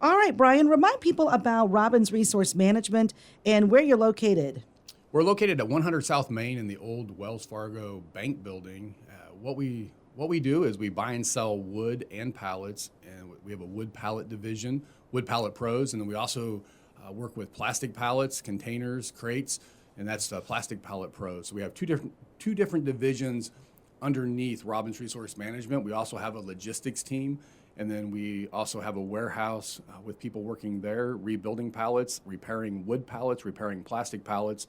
All right, Bryon, remind people about Robbins Resource Management and where you're located. We're located at 100 South Main in the old Wells Fargo Bank building. What we do is we buy and sell wood and pallets, and we have a wood pallet division, Wood Pallet Pros, and then we also work with plastic pallets, containers, crates, and that's Plastic Pallet Pros. So we have two different divisions underneath Robbins Resource Management. We also have a logistics team, and then we also have a warehouse with people working there, rebuilding pallets, repairing wood pallets, repairing plastic pallets.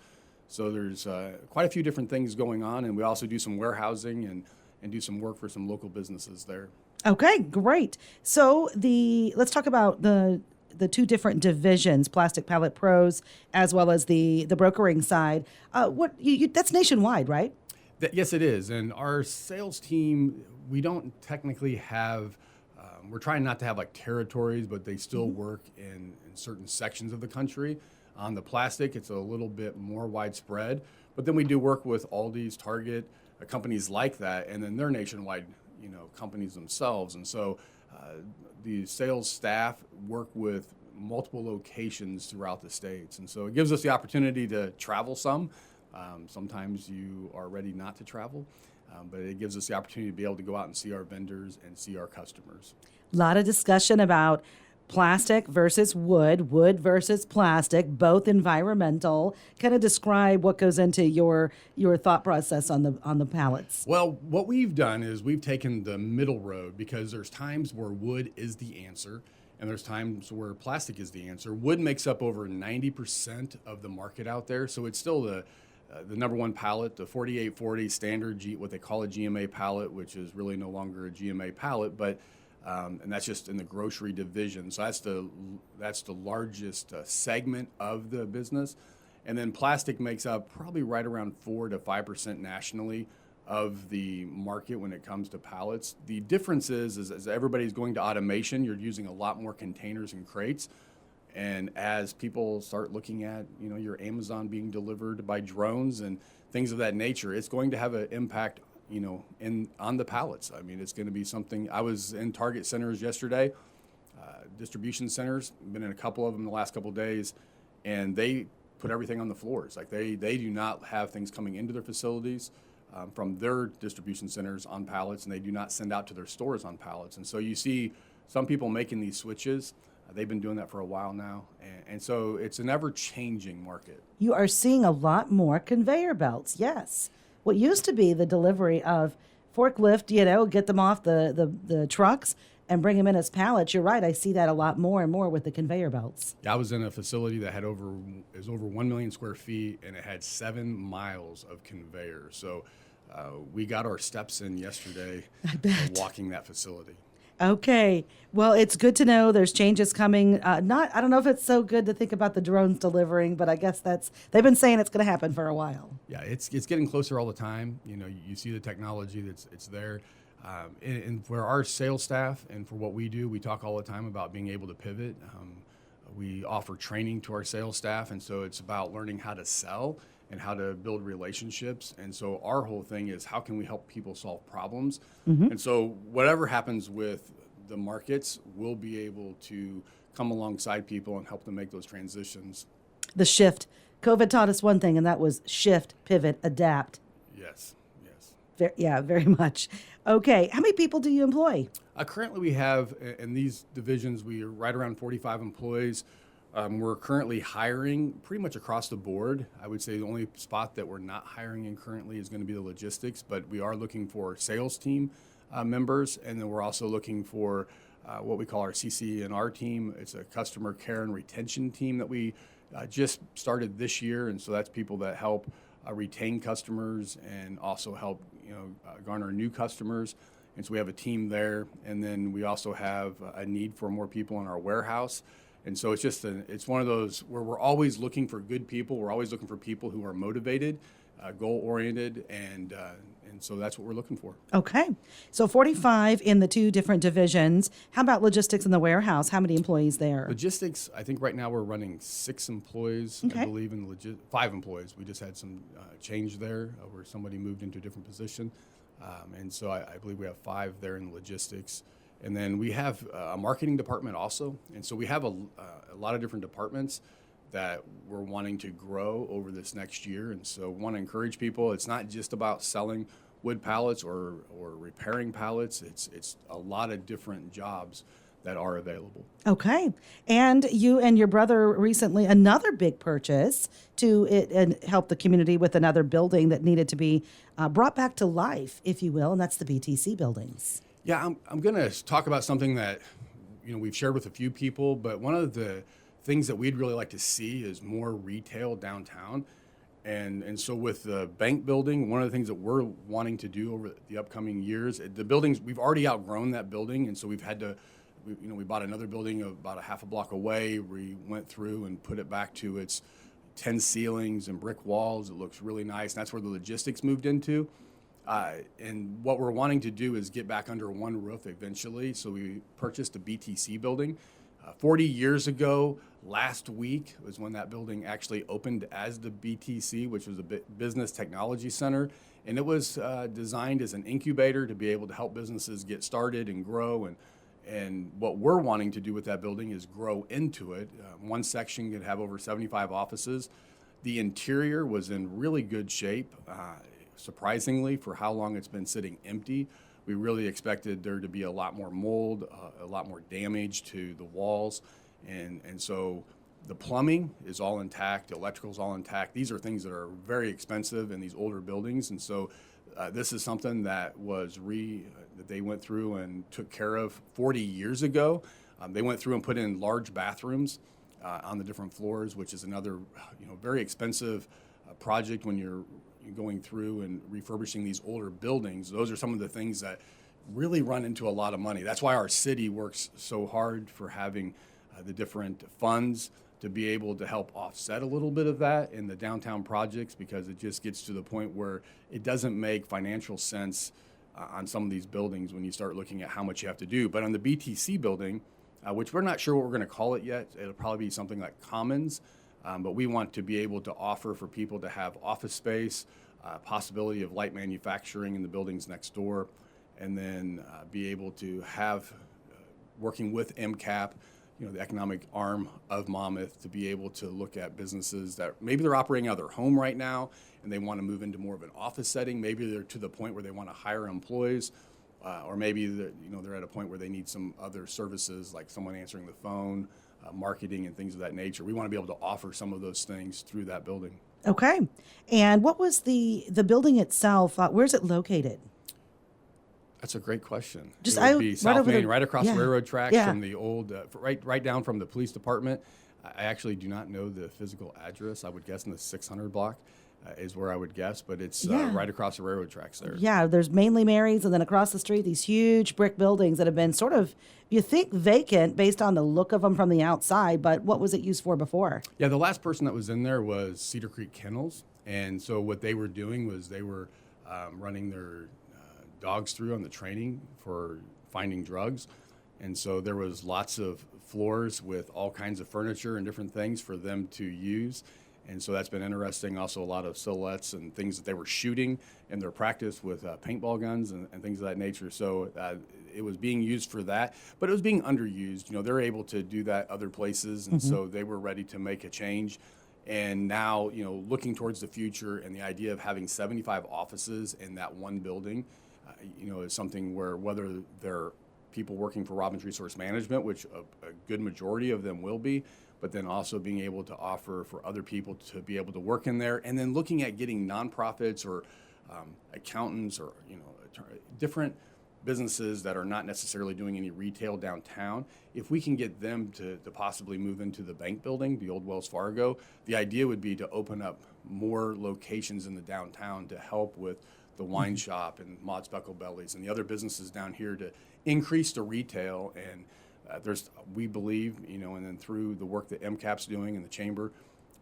So there's quite a few different things going on, and we also do some warehousing and do some work for some local businesses there. Okay, great. So let's talk about the two different divisions, Plastic Pallet Pros, as well as the brokering side. That's nationwide, right? Yes, it is. And our sales team, we don't technically have. We're trying not to have like territories, but they still work in certain sections of the country. On the plastic, it's a little bit more widespread, but then we do work with Aldi's, Target, companies like that, and then they're nationwide, companies themselves. And so the sales staff work with multiple locations throughout the states. And so it gives us the opportunity to travel some. Sometimes you are ready not to travel, but it gives us the opportunity to be able to go out and see our vendors and see our customers. A lot of discussion about plastic versus wood versus plastic, both environmental. Kind of describe what goes into your thought process on the pallets. Well, what we've done is we've taken the middle road, because there's times where wood is the answer and there's times where plastic is the answer. Wood makes up over 90% of the market out there, so it's still the number one pallet, the 4840 standard what they call a GMA pallet, which is really no longer a GMA pallet, but and that's just in the grocery division. So that's the largest segment of the business. And then plastic makes up probably right around 4 to 5% nationally of the market when it comes to pallets. The difference is as everybody's going to automation, you're using a lot more containers and crates. And as people start looking at, your Amazon being delivered by drones and things of that nature, it's going to have an impact on the pallets. I mean, it's going to be something. I was in Target centers yesterday, distribution centers, been in a couple of them the last couple of days, and they put everything on the floors. Like they do not have things coming into their facilities from their distribution centers on pallets, and they do not send out to their stores on pallets. And so you see some people making these switches. They've been doing that for a while now, and so it's an ever-changing market. You are seeing a lot more conveyor belts, yes. What used to be the delivery of forklift, get them off the trucks and bring them in as pallets. You're right. I see that a lot more and more with the conveyor belts. Yeah, I was in a facility that had over 1 million square feet, and it had 7 miles of conveyor. So we got our steps in yesterday. I bet. Walking that facility. Okay. Well, it's good to know there's changes coming. I don't know if it's so good to think about the drones delivering, but I guess they've been saying it's going to happen for a while. Yeah, it's getting closer all the time. You see the technology it's there. And for our sales staff and for what we do, we talk all the time about being able to pivot. We offer training to our sales staff, and so it's about learning how to sell and how to build relationships. And so our whole thing is, how can we help people solve problems? Mm-hmm. And so whatever happens with the markets, we'll be able to come alongside people and help them make those transitions. The shift. COVID taught us one thing, and that was shift, pivot, adapt. Yes. Very much. Okay. How many people do you employ? Currently we have, in these divisions, we are right around 45 employees. We're currently hiring pretty much across the board. I would say the only spot that we're not hiring in currently is going to be the logistics, but we are looking for sales team members, and then we're also looking for what we call our CC&R team. It's a customer care and retention team that we just started this year, and so that's people that help retain customers and also help garner new customers. And so we have a team there, and then we also have a need for more people in our warehouse. And so it's one of those where we're always looking for good people. We're always looking for people who are motivated, goal-oriented, and so that's what we're looking for. Okay. So 45 in the two different divisions. How about logistics in the warehouse? How many employees there? Logistics, I think right now we're running 6 employees, okay. I believe, 5 employees. We just had some change there where somebody moved into a different position. And so I believe we have 5 there in logistics. And then we have a marketing department also. And so we have a lot of different departments that we're wanting to grow over this next year. And so want to encourage people, it's not just about selling wood pallets or repairing pallets. It's a lot of different jobs that are available. Okay. And you and your brother recently, another big purchase to it and help the community with another building that needed to be brought back to life, if you will, and that's the BTC buildings. Yeah, I'm going to talk about something that, we've shared with a few people, but one of the things that we'd really like to see is more retail downtown. And so with the bank building, one of the things that we're wanting to do over the upcoming years, the buildings, we've already outgrown that building. And so we've had to, we bought another building about a half a block away. We went through and put it back to its 10 ceilings and brick walls. It looks really nice. And that's where the logistics moved into. And what we're wanting to do is get back under one roof eventually. So we purchased a BTC building. 40 years ago, last week was when that building actually opened as the BTC, which was a business technology center. And it was designed as an incubator to be able to help businesses get started and grow. And what we're wanting to do with that building is grow into it. One section could have over 75 offices. The interior was in really good shape, surprisingly, for how long it's been sitting empty. We really expected there to be a lot more mold, a lot more damage to the walls. And so the plumbing is all intact, the electrical's all intact. These are things that are very expensive in these older buildings. And so this is something that that they went through and took care of 40 years ago. They went through and put in large bathrooms on the different floors, which is another very expensive project when you're going through and refurbishing these older buildings. Those are some of the things that really run into a lot of money. That's why our city works so hard for having the different funds to be able to help offset a little bit of that in the downtown projects, because it just gets to the point where it doesn't make financial sense on some of these buildings when you start looking at how much you have to do. But on the BTC building, which we're not sure what we're going to call it yet, it'll probably be something like Commons. But we want to be able to offer for people to have office space, possibility of light manufacturing in the buildings next door, and then be able to have, working with MCAP, the economic arm of Monmouth, to be able to look at businesses that maybe they're operating out of their home right now and they want to move into more of an office setting. Maybe they're to the point where they want to hire employees, or maybe they're at a point where they need some other services like someone answering the phone, marketing and things of that nature. We want to be able to offer some of those things through that building. Okay. And what was the building itself? Where's it located? That's a great question. Just it would be South Main, right across yeah. the railroad tracks Yeah. from the old, right down from the police department. I actually do not know the physical address. I would guess in the 600 block is where I would guess, but it's right across the railroad tracks there. Yeah, there's mainly Mary's, and then across the street, these huge brick buildings that have been sort of, you think, vacant based on the look of them from the outside, but what was it used for before? Yeah, the last person that was in there was Cedar Creek Kennels, and so what they were doing was they were running their dogs through on the training for finding drugs. And so there was lots of floors with all kinds of furniture and different things for them to use. And so that's been interesting. Also a lot of silhouettes and things that they were shooting in their practice with paintball guns and things of that nature. So it was being used for that, but it was being underused. They're able to do that other places. And so they were ready to make a change. And now, looking towards the future and the idea of having 75 offices in that one building, is something where whether they're people working for Robbins Resource Management, which a good majority of them will be, but then also being able to offer for other people to be able to work in there, and then looking at getting nonprofits or accountants or different businesses that are not necessarily doing any retail downtown. If we can get them to possibly move into the bank building, the old Wells Fargo, the idea would be to open up more locations in the downtown to help with the wine shop and Maud's Speckle Bellies and the other businesses down here to increase the retail. And we believe, and then through the work that MCAP's doing and the chamber,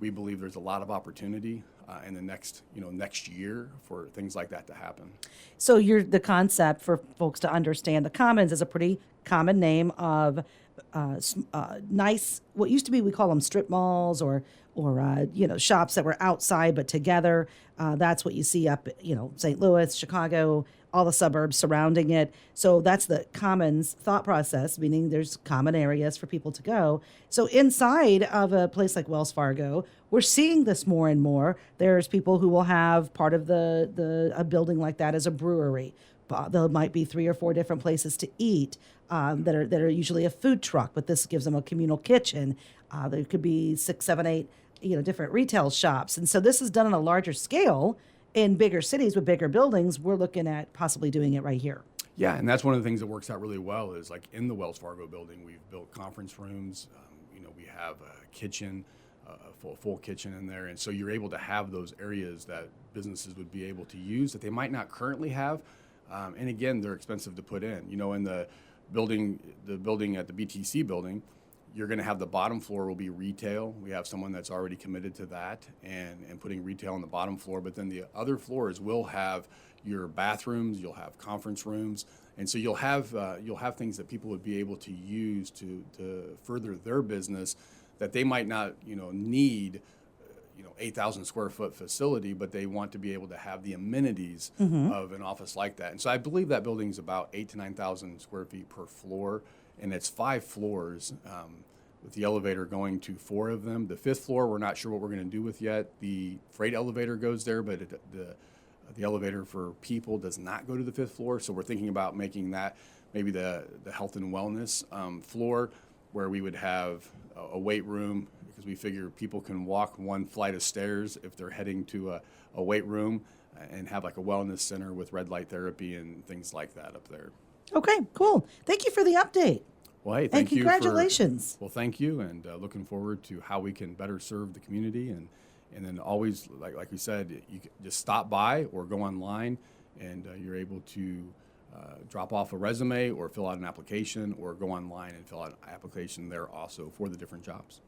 we believe there's a lot of opportunity in the next year for things like that to happen. So the concept for folks to understand, the Commons is a pretty common name of nice, what used to be, we call them strip malls or shops that were outside but together. That's what you see up, St. Louis, Chicago, all the suburbs surrounding it. So that's the commons thought process, meaning there's common areas for people to go. So inside of a place like Wells Fargo, we're seeing this more and more. There's people who will have part of a building like that as a brewery. There might be 3 or 4 different places to eat that are usually a food truck, but this gives them a communal kitchen. There could be 6, 7, 8, different retail shops, and so this is done on a larger scale in bigger cities with bigger buildings. We're looking at possibly doing it right here. Yeah, and that's one of the things that works out really well is like in the Wells Fargo building, we've built conference rooms. We have a kitchen, a full kitchen in there, and so you're able to have those areas that businesses would be able to use that they might not currently have. And again, they're expensive to put in. In the building at the BTC building, you're going to have the bottom floor will be retail. We have someone that's already committed to that and putting retail on the bottom floor. But then the other floors will have your bathrooms, you'll have conference rooms, and so you'll have things that people would be able to use to further their business that they might not need 8,000 square foot facility, but they want to be able to have the amenities of an office like that. And so I believe that building is about 8,000 to 9,000 square feet per floor, and it's 5 floors with the elevator going to 4 of them. The 5th floor, we're not sure what we're going to do with yet. The freight elevator goes there, but the elevator for people does not go to the 5th floor. So we're thinking about making that maybe the health and wellness floor, where we would have a weight room, because we figure people can walk 1 flight of stairs if they're heading to a weight room, and have like a wellness center with red light therapy and things like that up there. Okay, cool. Thank you for the update. Well, hey, thank you. And congratulations. Well, thank you, and looking forward to how we can better serve the community, and then always, like we said, you can just stop by or go online, and you're able to drop off a resume or fill out an application, or go online and fill out an application there also for the different jobs.